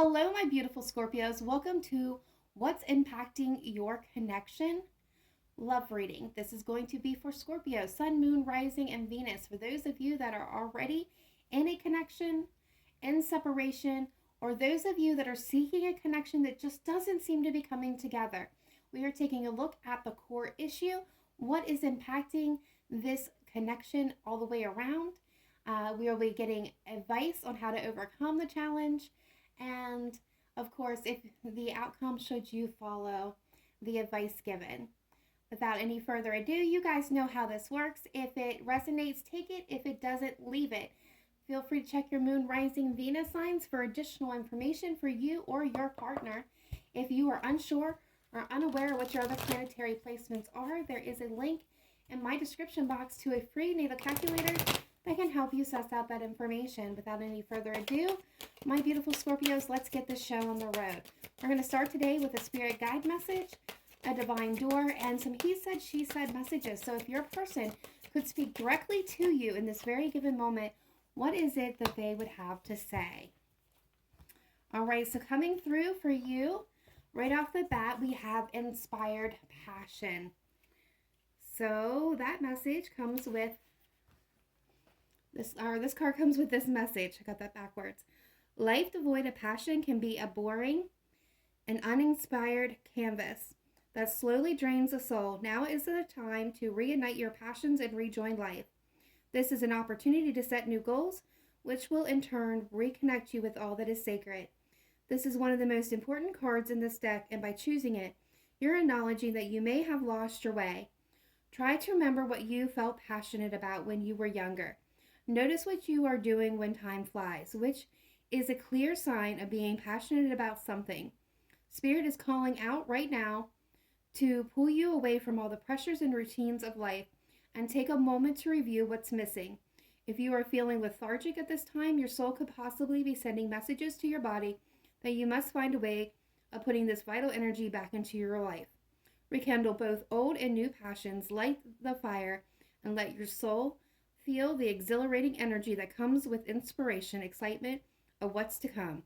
Hello, my beautiful Scorpios. Welcome to What's Impacting Your Connection Love Reading. This is going to be for Scorpio, Sun, Moon, Rising, and Venus. For those of you that are already in a connection, in separation, or those of you that are seeking a connection that just doesn't seem to be coming together, we are taking a look at the core issue. What is impacting this connection all the way around? We will be getting advice on how to overcome the challenge. And of course, if the outcome should you follow the advice given. Without any further ado, you guys know how this works. If it resonates, take it. If it doesn't, leave it. Feel free to check your Moon, Rising, Venus signs for additional information for you or your partner. If you are unsure or unaware of what your other planetary placements are, there is a link in my description box to a free natal calculator that can help you suss out that information. Without any further ado, my beautiful Scorpios, let's get this show on the road. We're going to start today with a spirit guide message, a divine door, and some he said, she said messages. So if your person could speak directly to you in this very given moment, what is it that they would have to say? All right, so coming through for you, right off the bat, we have inspired passion. So that message comes with this card comes with this message. I got that backwards. Life devoid of passion can be a boring and uninspired canvas that slowly drains the soul. Now is the time to reignite your passions and rejoin life. This is an opportunity to set new goals, which will in turn reconnect you with all that is sacred. This is one of the most important cards in this deck, and by choosing it, you're acknowledging that you may have lost your way. Try to remember what you felt passionate about when you were younger. Notice what you are doing when time flies, which is a clear sign of being passionate about something. Spirit is calling out right now to pull you away from all the pressures and routines of life and take a moment to review what's missing. If you are feeling lethargic at this time, your soul could possibly be sending messages to your body that you must find a way of putting this vital energy back into your life. Rekindle both old and new passions, light the fire, and let your soul feel the exhilarating energy that comes with inspiration, excitement of what's to come.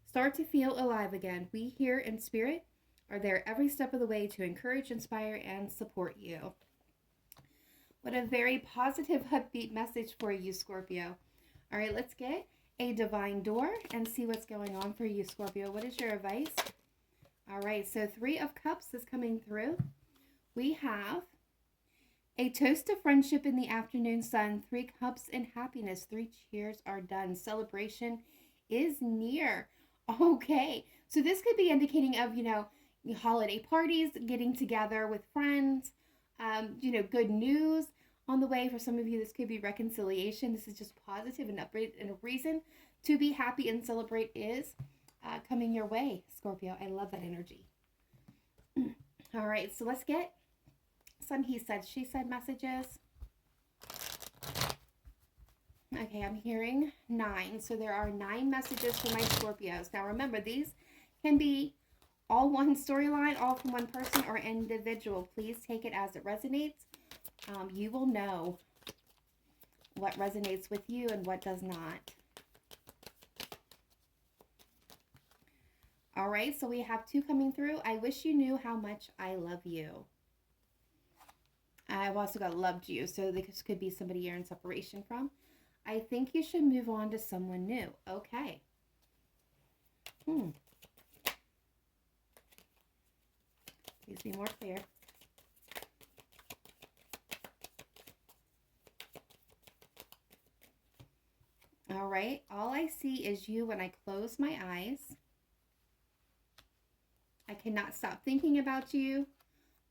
Start to feel alive again. We here in Spirit are there every step of the way to encourage, inspire, and support you. What a very positive, upbeat message for you, Scorpio. All right, let's get a divine door and see what's going on for you, Scorpio. What is your advice? All right, so 3 of Cups is coming through. We have a toast to friendship in the afternoon sun, 3 cups and happiness, 3 cheers are done. Celebration is near. Okay, so this could be indicating of, holiday parties, getting together with friends, good news on the way. For some of you, this could be reconciliation. This is just positive and upgrade, and a reason to be happy and celebrate is coming your way, Scorpio. I love that energy. All right, so let's get some he said, she said messages. Okay, I'm hearing 9. So there are 9 messages for my Scorpios. Now remember, these can be all one storyline, all from one person or individual. Please take it as it resonates. You will know what resonates with you and what does not. All right, so we have 2 coming through. I wish you knew how much I love you. I've also got loved you, so this could be somebody you're in separation from. I think you should move on to someone new. Okay. Please be more clear. All right. All I see is you when I close my eyes. I cannot stop thinking about you.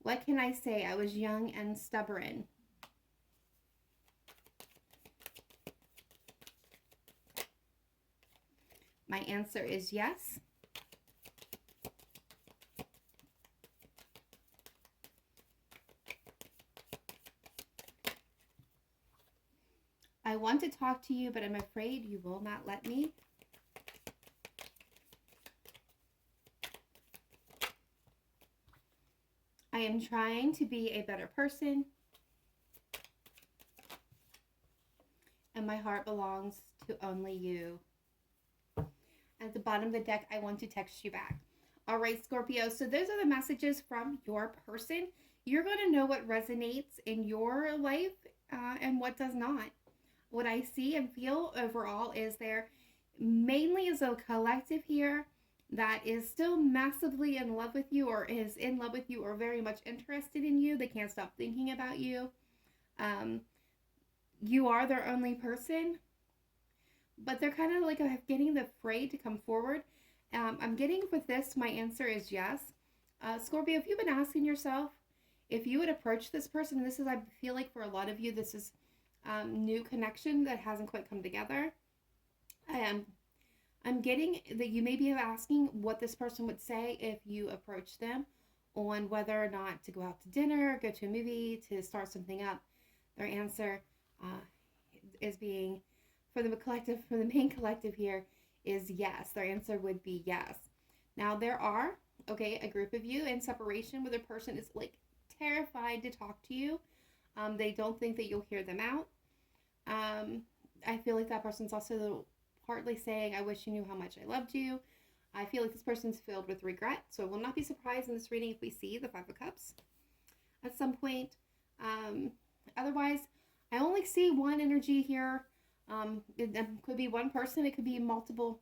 What can I say? I was young and stubborn. My answer is yes. I want to talk to you, but I'm afraid you will not let me. I am trying to be a better person, and my heart belongs to only you. At the bottom of the deck, I want to text you back. All right, Scorpio. So those are the messages from your person. You're going to know what resonates in your life and what does not. What I see and feel overall is there mainly is a collective here that is still massively in love with you, or is in love with you, or very much interested in you. They can't stop thinking about you. You are their only person, but they're kind of like getting afraid to come forward. I'm getting with this, my answer is yes. Scorpio, if you've been asking yourself if you would approach this person, this is, I feel like for a lot of you, this is new connection that hasn't quite come together. I'm getting that you may be asking what this person would say if you approach them on whether or not to go out to dinner, go to a movie, to start something up. Their answer is being, for the collective, for the main collective here, is yes. Their answer would be yes. Now there are, a group of you in separation where the person is like terrified to talk to you. They don't think that you'll hear them out. I feel like that person's also partly saying, I wish you knew how much I loved you. I feel like this person's filled with regret. So I will not be surprised in this reading if we see the Five of Cups at some point. Otherwise, I only see one energy here. It could be one person. It could be multiple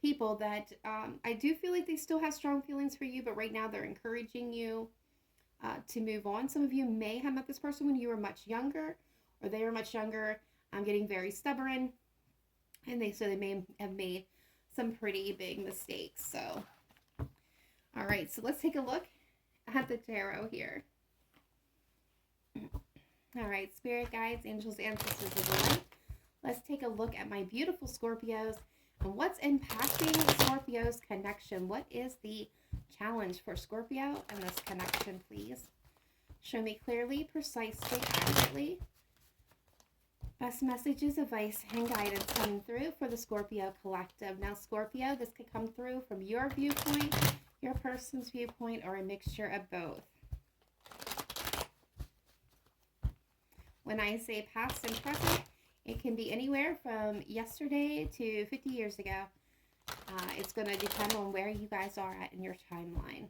people that I do feel like they still have strong feelings for you, but right now they're encouraging you to move on. Some of you may have met this person when you were much younger, or they were much younger. I'm getting very stubborn, and they may have made some pretty big mistakes. So, all right, so let's take a look at the tarot here. All right, spirit guides, angels, ancestors of the light. Let's take a look at my beautiful Scorpios and what's impacting Scorpio's connection. What is the challenge for Scorpio and this connection, please? Show me clearly, precisely, accurately. Best messages, advice, and guidance coming through for the Scorpio collective. Now, Scorpio, this could come through from your viewpoint, your person's viewpoint, or a mixture of both. When I say past and present, it can be anywhere from yesterday to 50 years ago. It's going to depend on where you guys are at in your timeline.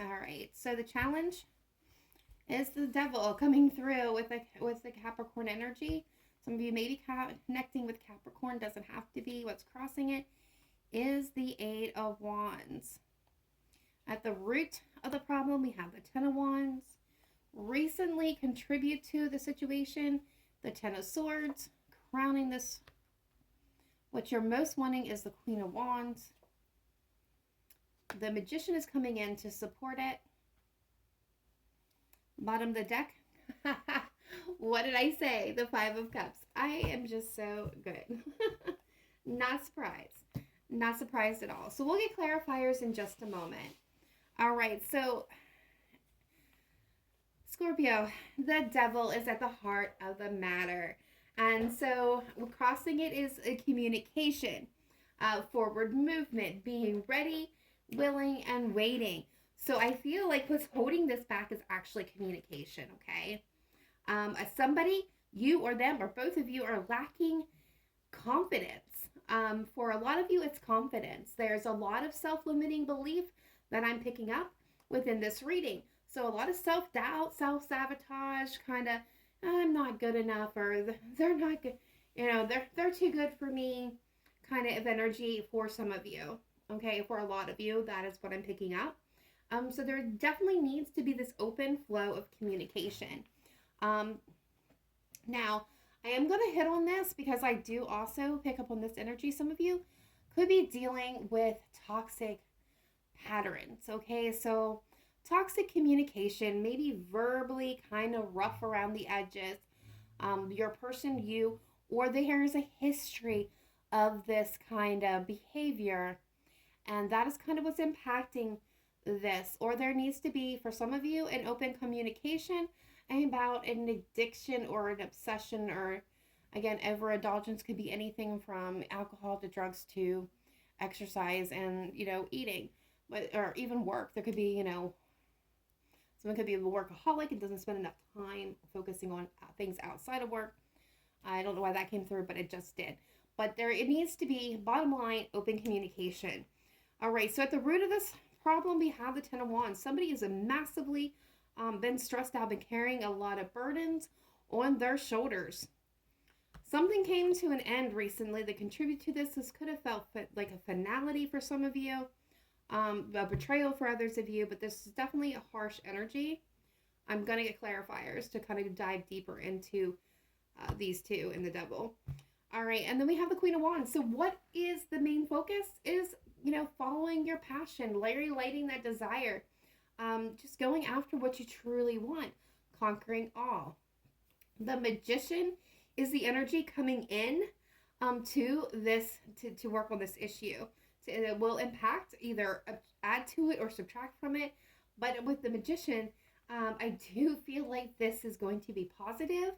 All right, so the challenge is the devil coming through with the Capricorn energy. Some of you may be connecting with Capricorn, doesn't have to be. What's crossing it is the Eight of Wands. At the root of the problem, we have the Ten of Wands. Recently contribute to the situation, the Ten of Swords, crowning this. What you're most wanting is the Queen of Wands. The Magician is coming in to support it. Bottom of the deck. What did I say? The Five of Cups. I am just so good. Not surprised. Not surprised at all. So we'll get clarifiers in just a moment. All right, so Scorpio, the devil is at the heart of the matter. And so crossing it is a communication, forward movement, being ready, willing, and waiting. So I feel like what's holding this back is actually communication, okay? Somebody, you or them, or both of you, are lacking confidence. For a lot of you, it's confidence. There's a lot of self-limiting belief that I'm picking up within this reading. So a lot of self-doubt, self-sabotage, kind of, I'm not good enough, or they're not good, they're too good for me kind of energy for some of you. Okay, for a lot of you, that is what I'm picking up. So there definitely needs to be this open flow of communication. Now, I am going to hit on this because I do also pick up on this energy. Some of you could be dealing with toxic patterns, okay? So toxic communication, maybe verbally kind of rough around the edges. Your person, you, or there's a history of this kind of behavior, and that is kind of what's impacting this. Or there needs to be, for some of you, an open communication about an addiction or an obsession, or again, overindulgence. Could be anything from alcohol to drugs to exercise and eating, or even work. There could be Someone could be a workaholic and doesn't spend enough time focusing on things outside of work. I don't know why that came through, but it just did. But it needs to be, bottom line, open communication. All right, so at the root of this problem, we have the Ten of Wands. Somebody is massively been stressed out, been carrying a lot of burdens on their shoulders. Something came to an end recently that contributed to this. This could have felt like a finality for some of you, a betrayal for others of you, but this is definitely a harsh energy. I'm going to get clarifiers to kind of dive deeper into these two and the Devil. All right, and then we have the Queen of Wands. So what is the main focus? Is, following your passion, lighting that desire, just going after what you truly want, conquering all. The Magician is the energy coming in to this, to work on this issue. So it will impact, either add to it or subtract from it. But with the Magician, I do feel like this is going to be positive.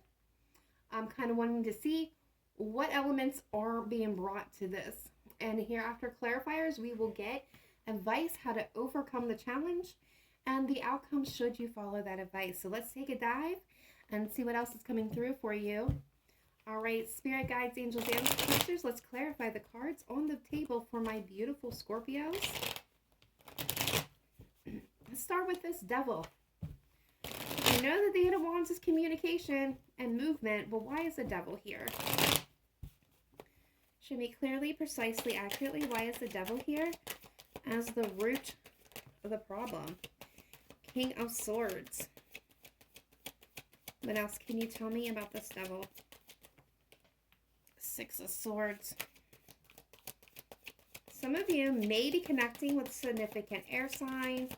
I'm kind of wanting to see what elements are being brought to this. And here, after clarifiers, we will get advice how to overcome the challenge and the outcome should you follow that advice. So let's take a dive and see what else is coming through for you. All right, spirit guides, angels, and sisters, let's clarify the cards on the table for my beautiful Scorpios. Let's start with this Devil. You know that the Eight of Wands is communication and movement, but why is the Devil here? Show me clearly, precisely, accurately, why is the Devil here as the root of the problem? King of Swords. What else can you tell me about this Devil? Six of Swords. Some of you may be connecting with significant air sign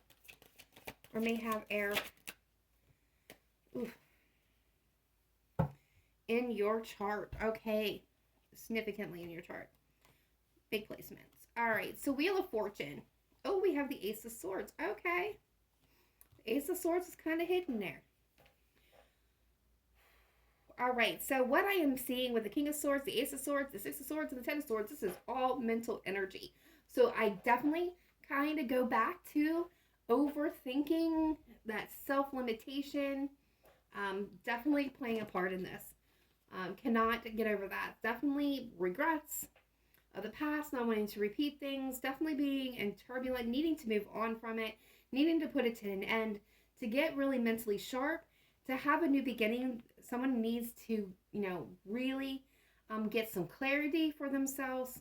or may have air in your chart. Okay. Significantly in your chart. Big placements. All right. So Wheel of Fortune. Oh, we have the Ace of Swords. Okay. The Ace of Swords is kind of hidden there. All right. So what I am seeing with the King of Swords, the Ace of Swords, the Six of Swords, and the Ten of Swords, this is all mental energy. So I definitely kind of go back to overthinking, that self-limitation, definitely playing a part in this. Cannot get over that. Definitely regrets of the past, not wanting to repeat things, definitely being in turbulent, needing to move on from it, needing to put it to an end, to get really mentally sharp, to have a new beginning. Someone needs to, really get some clarity for themselves.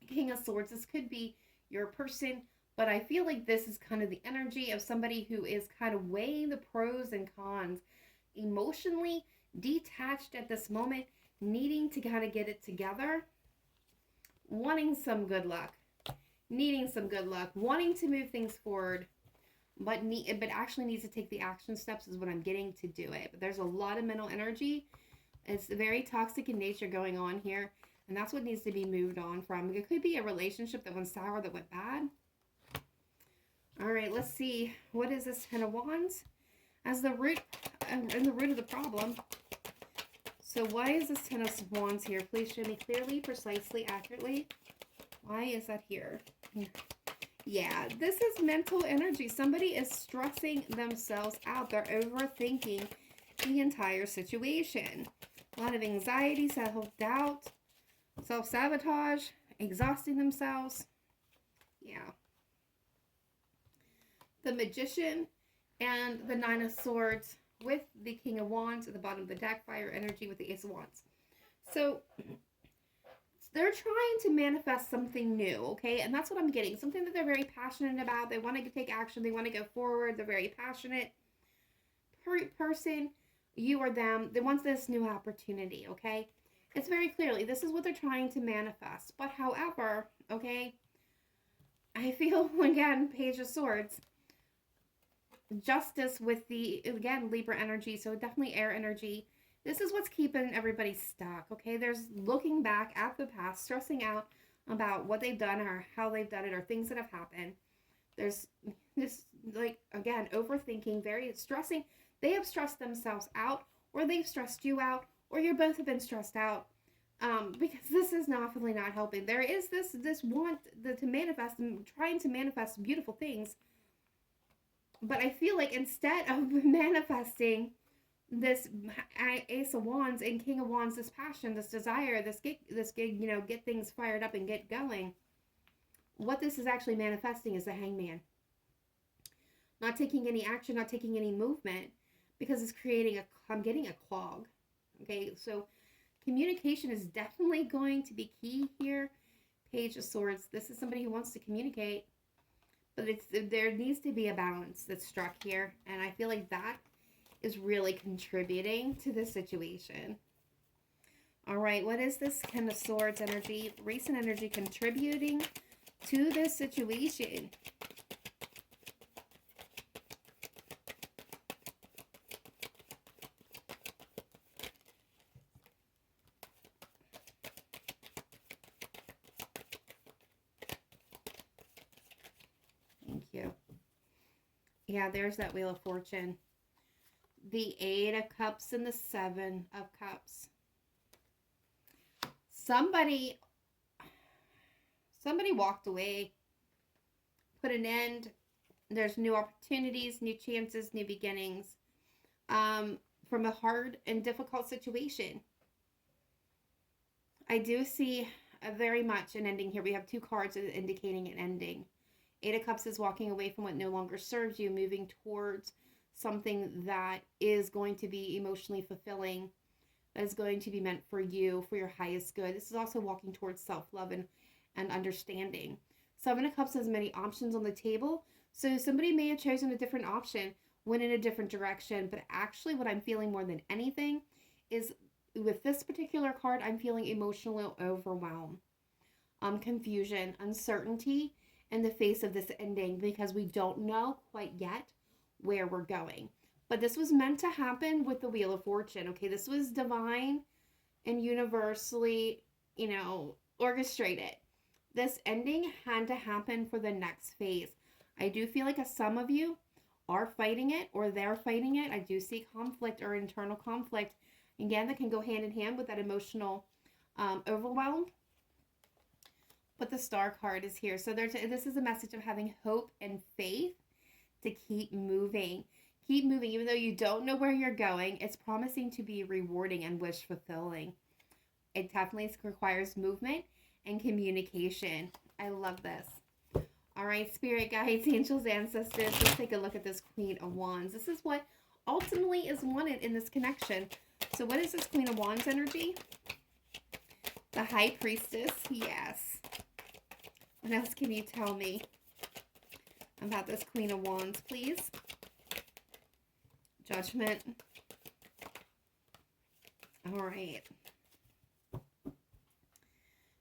King of Swords, this could be your person, but I feel like this is kind of the energy of somebody who is kind of weighing the pros and cons, emotionally detached at this moment, needing to kind of get it together, wanting some good luck, needing some good luck, wanting to move things forward, but actually needs to take the action steps is what I'm getting to do it. But there's a lot of mental energy. It's very toxic in nature going on here, and that's what needs to be moved on from. It could be a relationship that went sour, that went bad. All right, let's see. What is this Ten of Wands as the root and the root of the problem? So why is this Ten of Wands here? Please show me clearly, precisely, accurately. Why is that here? Yeah, this is mental energy. Somebody is stressing themselves out. They're overthinking the entire situation. A lot of anxiety, self-doubt, self-sabotage, exhausting themselves. Yeah. The Magician and the Nine of Swords with the King of Wands at the bottom of the deck, fire energy with the Ace of Wands. So they're trying to manifest something new, okay? And that's what I'm getting. Something that they're very passionate about. They want to take action. They want to go forward. They're very passionate person. You or them. They want this new opportunity, okay? It's very clearly, this is what they're trying to manifest. But however, okay, I feel, again, Page of Swords, Justice with the, again, Libra energy, so definitely air energy. This is what's keeping everybody stuck, okay? There's looking back at the past, stressing out about what they've done or how they've done it or things that have happened. There's this, like, again, overthinking, very stressing. They have stressed themselves out, or they've stressed you out, or you both have been stressed out, because this is definitely not helping. There is this want to manifest and trying to manifest beautiful things. But I feel like instead of manifesting this Ace of Wands and King of Wands, this passion, this desire, this gig, get things fired up and get going, what this is actually manifesting is the Hangman. Not taking any action, not taking any movement, because it's creating I'm getting a clog. Okay, so communication is definitely going to be key here. Page of Swords. This is somebody who wants to communicate, but there needs to be a balance that's struck here, and I feel like that is really contributing to the situation. All right, what is this Ten of Swords energy? Recent energy contributing to this situation. Thank you. Yeah, there's that Wheel of Fortune. The Eight of Cups and the Seven of Cups. Somebody walked away, put an end. There's new opportunities, new chances, new beginnings from a hard and difficult situation. I do see very much an ending here. We have two cards indicating an ending. Eight of Cups is walking away from what no longer serves you, moving towards something that is going to be emotionally fulfilling, that is going to be meant for you, for your highest good. This is also walking towards self-love and understanding. Seven of Cups has many options on the table, so somebody may have chosen a different option, went in a different direction, but actually what I'm feeling more than anything is with this particular card, I'm feeling emotional overwhelm, confusion, uncertainty in the face of this ending, because we don't know quite yet where we're going. But this was meant to happen with the Wheel of Fortune, okay? This was divine and universally, orchestrated. This ending had to happen for the next phase. I do feel like some of you are fighting it, or they're fighting it. I do see conflict or internal conflict. Again, that can go hand in hand with that emotional overwhelm. But the Star card is here. So this is a message of having hope and faith to keep moving. Keep moving. Even though you don't know where you're going, it's promising to be rewarding and wish fulfilling. It definitely requires movement and communication. I love this. All right, spirit guides, angels, ancestors, let's take a look at this Queen of Wands. This is what ultimately is wanted in this connection. So what is this Queen of Wands energy? The High Priestess, yes. What else can you tell me about this Queen of Wands, please? Judgment. All right.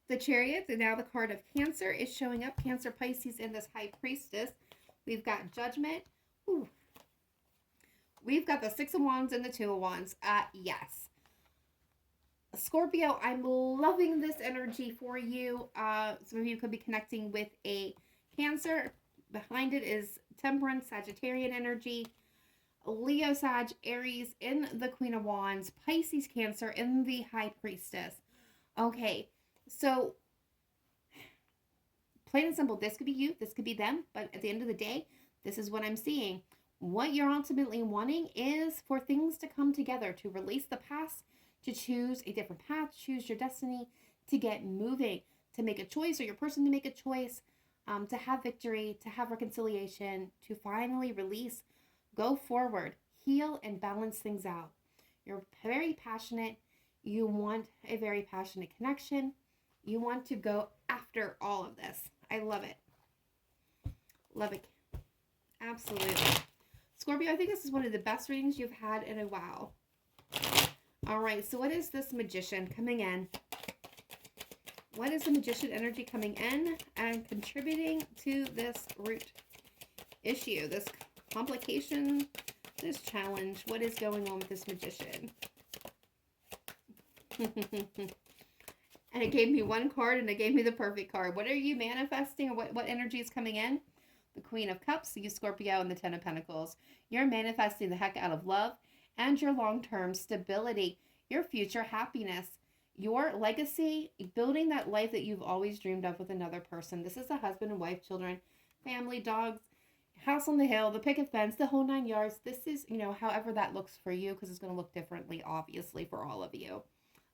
The Chariot, and now the card of Cancer is showing up. Cancer, Pisces, and this High Priestess. We've got Judgment. Ooh. We've got the Six of Wands and the Two of Wands. Yes. Scorpio, I'm loving this energy for you. Some of you could be connecting with a Cancer. Behind it is Temperance, Sagittarian energy. Leo, Sag, Aries in the Queen of Wands. Pisces, Cancer in the High Priestess. Okay. So, plain and simple, this could be you, this could be them, but at the end of the day, this is what I'm seeing. What you're ultimately wanting is for things to come together, to release the past, to choose a different path, choose your destiny, to get moving, to make a choice, or your person to make a choice, to have victory, to have reconciliation, to finally release, go forward, heal, and balance things out. You're very passionate. You want a very passionate connection. You want to go after all of this. I love it. Love it. Absolutely. Scorpio, I think this is one of the best readings you've had in a while. All right, so what is this Magician coming in? What is the Magician energy coming in and contributing to this root issue, this complication, this challenge? What is going on with this Magician? And it gave me one card, and it gave me the perfect card. What are you manifesting, or what energy is coming in? The Queen of Cups, you Scorpio, and the Ten of Pentacles. You're manifesting the heck out of love and your long-term stability, your future happiness, your legacy, building that life that you've always dreamed of with another person. This is a husband and wife, children, family, dogs, house on the hill, the picket fence, the whole 9 yards. This is, however that looks for you, because it's going to look differently, obviously, for all of you.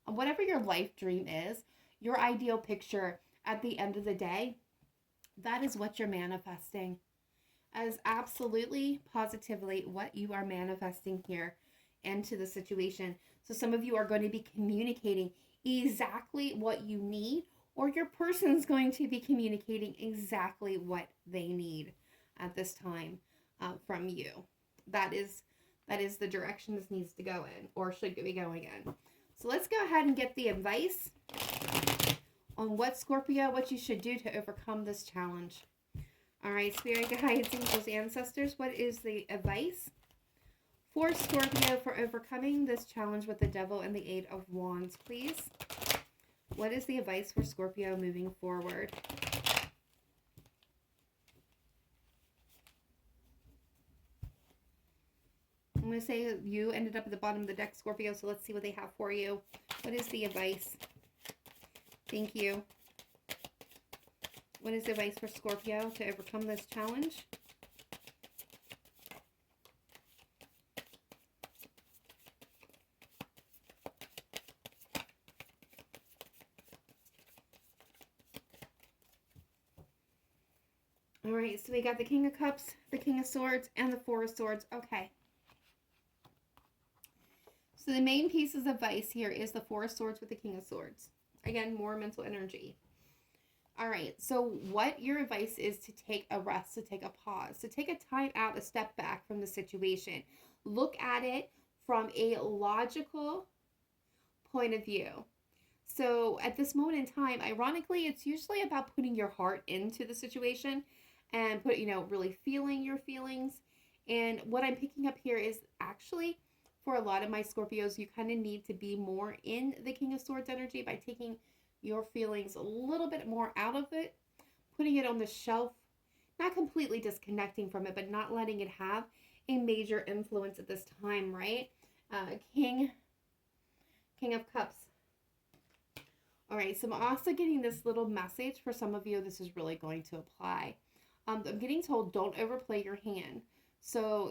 Whatever your life dream is, your ideal picture at the end of the day, that is what you're manifesting. As absolutely, positively, what you are manifesting here into the situation. So some of you are going to be communicating exactly what you need, or your person's going to be communicating exactly what they need at this time from you. That is the direction this needs to go in, or should be going in. So let's go ahead and get the advice on what you should do to overcome this challenge. All right, spirit guides, angels, ancestors, what is the advice for Scorpio for overcoming this challenge with the devil and the 8 of Wands, please? What is the advice for Scorpio moving forward? I'm going to say you ended up at the bottom of the deck, Scorpio, so let's see what they have for you. What is the advice? Thank you. What is the advice for Scorpio to overcome this challenge? All right, so we got the King of Cups, the King of Swords, and the Four of Swords. Okay. So the main piece of advice here is the Four of Swords with the King of Swords. Again, more mental energy. All right, so what your advice is to take a rest, to take a pause, to take a time out, a step back from the situation. Look at it from a logical point of view. So at this moment in time, ironically, it's usually about putting your heart into the situation and really feeling your feelings. And what I'm picking up here is actually, for a lot of my Scorpios, you kind of need to be more in the King of Swords energy by taking your feelings a little bit more out of it, putting it on the shelf, not completely disconnecting from it, but not letting it have a major influence at this time, right? King of Cups. All right, so I'm also getting this little message for some of you. This is really going to apply. I'm getting told don't overplay your hand. So,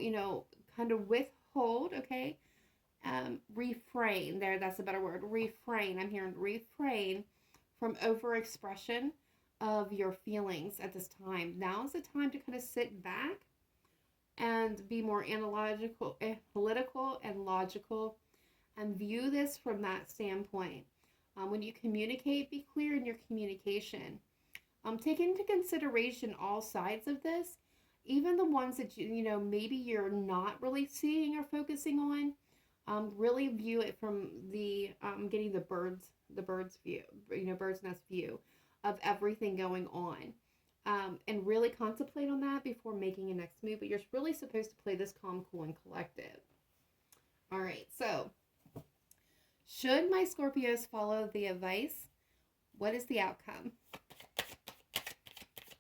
kind of withhold, okay? Refrain. There, that's a better word. Refrain. I'm hearing refrain from overexpression of your feelings at this time. Now is the time to kind of sit back and be more analytical, political, and logical, and view this from that standpoint. When you communicate, be clear in your communication. Take into consideration all sides of this, even the ones that maybe you're not really seeing or focusing on. Really view it from the getting the bird's view, bird's nest view of everything going on, and really contemplate on that before making a next move. But you're really supposed to play this calm, cool, and collected. All right, so should my Scorpios follow the advice? What is the outcome?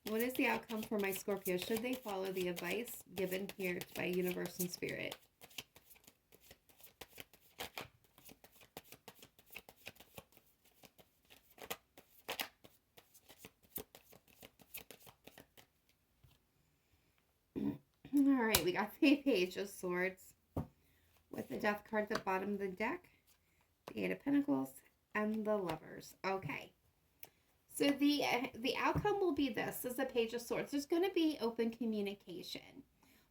What is the outcome for my Scorpio? Should they follow the advice given here by Universe and Spirit? All right, we got the Page of Swords with the Death card at the bottom of the deck, the 8 of Pentacles, and the Lovers. Okay. So the outcome will be this is the Page of Swords. There's going to be open communication.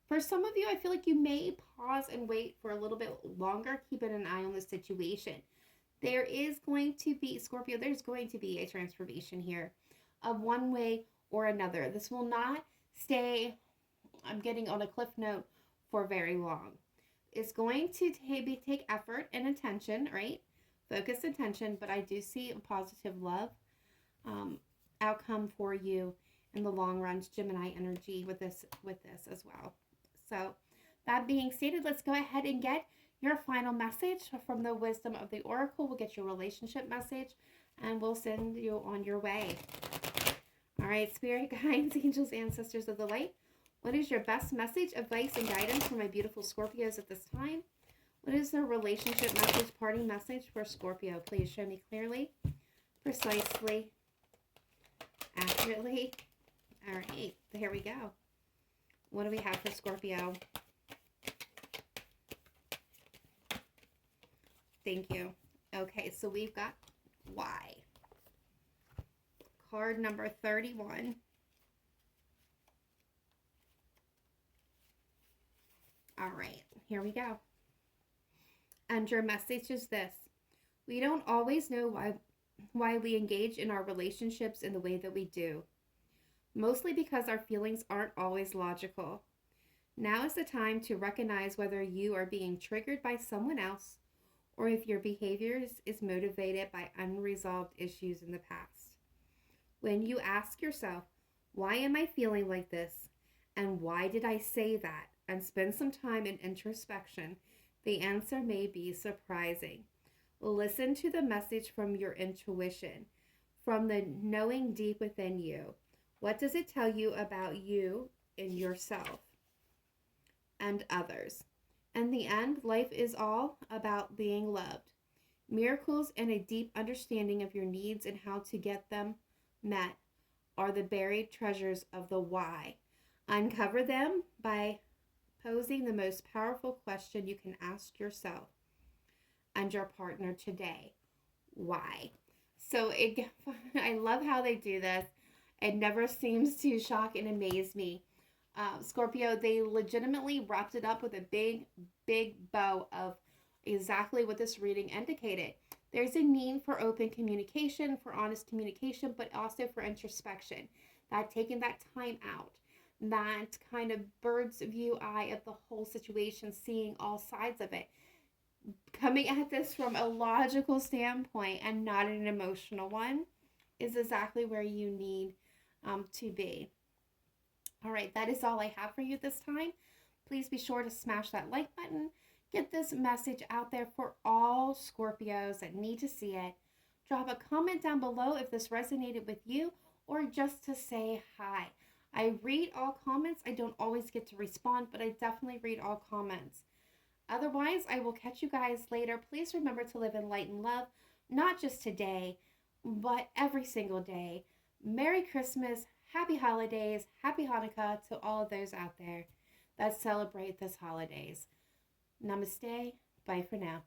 For some of you, I feel like you may pause and wait for a little bit longer, keeping an eye on the situation. There is going to be, Scorpio, there's going to be a transformation here of one way or another. This will not stay, I'm getting on a cliff note, for very long. It's going to take effort and attention, right? Focused attention, but I do see a positive love outcome for you in the long run, Gemini energy with this as well. So that being stated, let's go ahead and get your final message from the wisdom of the Oracle. We'll get your relationship message and we'll send you on your way. All right, Spirit guides, angels, ancestors of the light. What is your best message, advice, and guidance for my beautiful Scorpios at this time? What is the relationship message, parting message for Scorpio? Please show me clearly, precisely, accurately. All right, there we go. What do we have for Scorpio? Thank you. Okay, so we've got why. Card number 31. All right, here we go. And your message is this. We don't always know why we engage in our relationships in the way that we do. Mostly because our feelings aren't always logical. Now is the time to recognize whether you are being triggered by someone else or if your behavior is motivated by unresolved issues in the past. When you ask yourself, why am I feeling like this? And why did I say that? And spend some time in introspection, the answer may be surprising. Listen to the message from your intuition, from the knowing deep within you. What does it tell you about you and yourself and others? In the end, life is all about being loved. Miracles and a deep understanding of your needs and how to get them met are the buried treasures of the why. Uncover them by posing the most powerful question you can ask yourself and your partner today. Why? So I love how they do this. It never seems to shock and amaze me. Scorpio, they legitimately wrapped it up with a big bow of exactly what this reading indicated. There's a need for open communication, for honest communication, but also for introspection. That taking that time out, that kind of bird's view eye of the whole situation, seeing all sides of it, coming at this from a logical standpoint and not an emotional one is exactly where you need to be. All right, that is all I have for you this time. Please be sure to smash that like button. Get this message out there for all Scorpios that need to see it. Drop a comment down below if this resonated with you or just to say hi. I read all comments. I don't always get to respond, but I definitely read all comments. Otherwise, I will catch you guys later. Please remember to live in light and love, not just today, but every single day. Merry Christmas, Happy Holidays, Happy Hanukkah to all of those out there that celebrate this holidays. Namaste. Bye for now.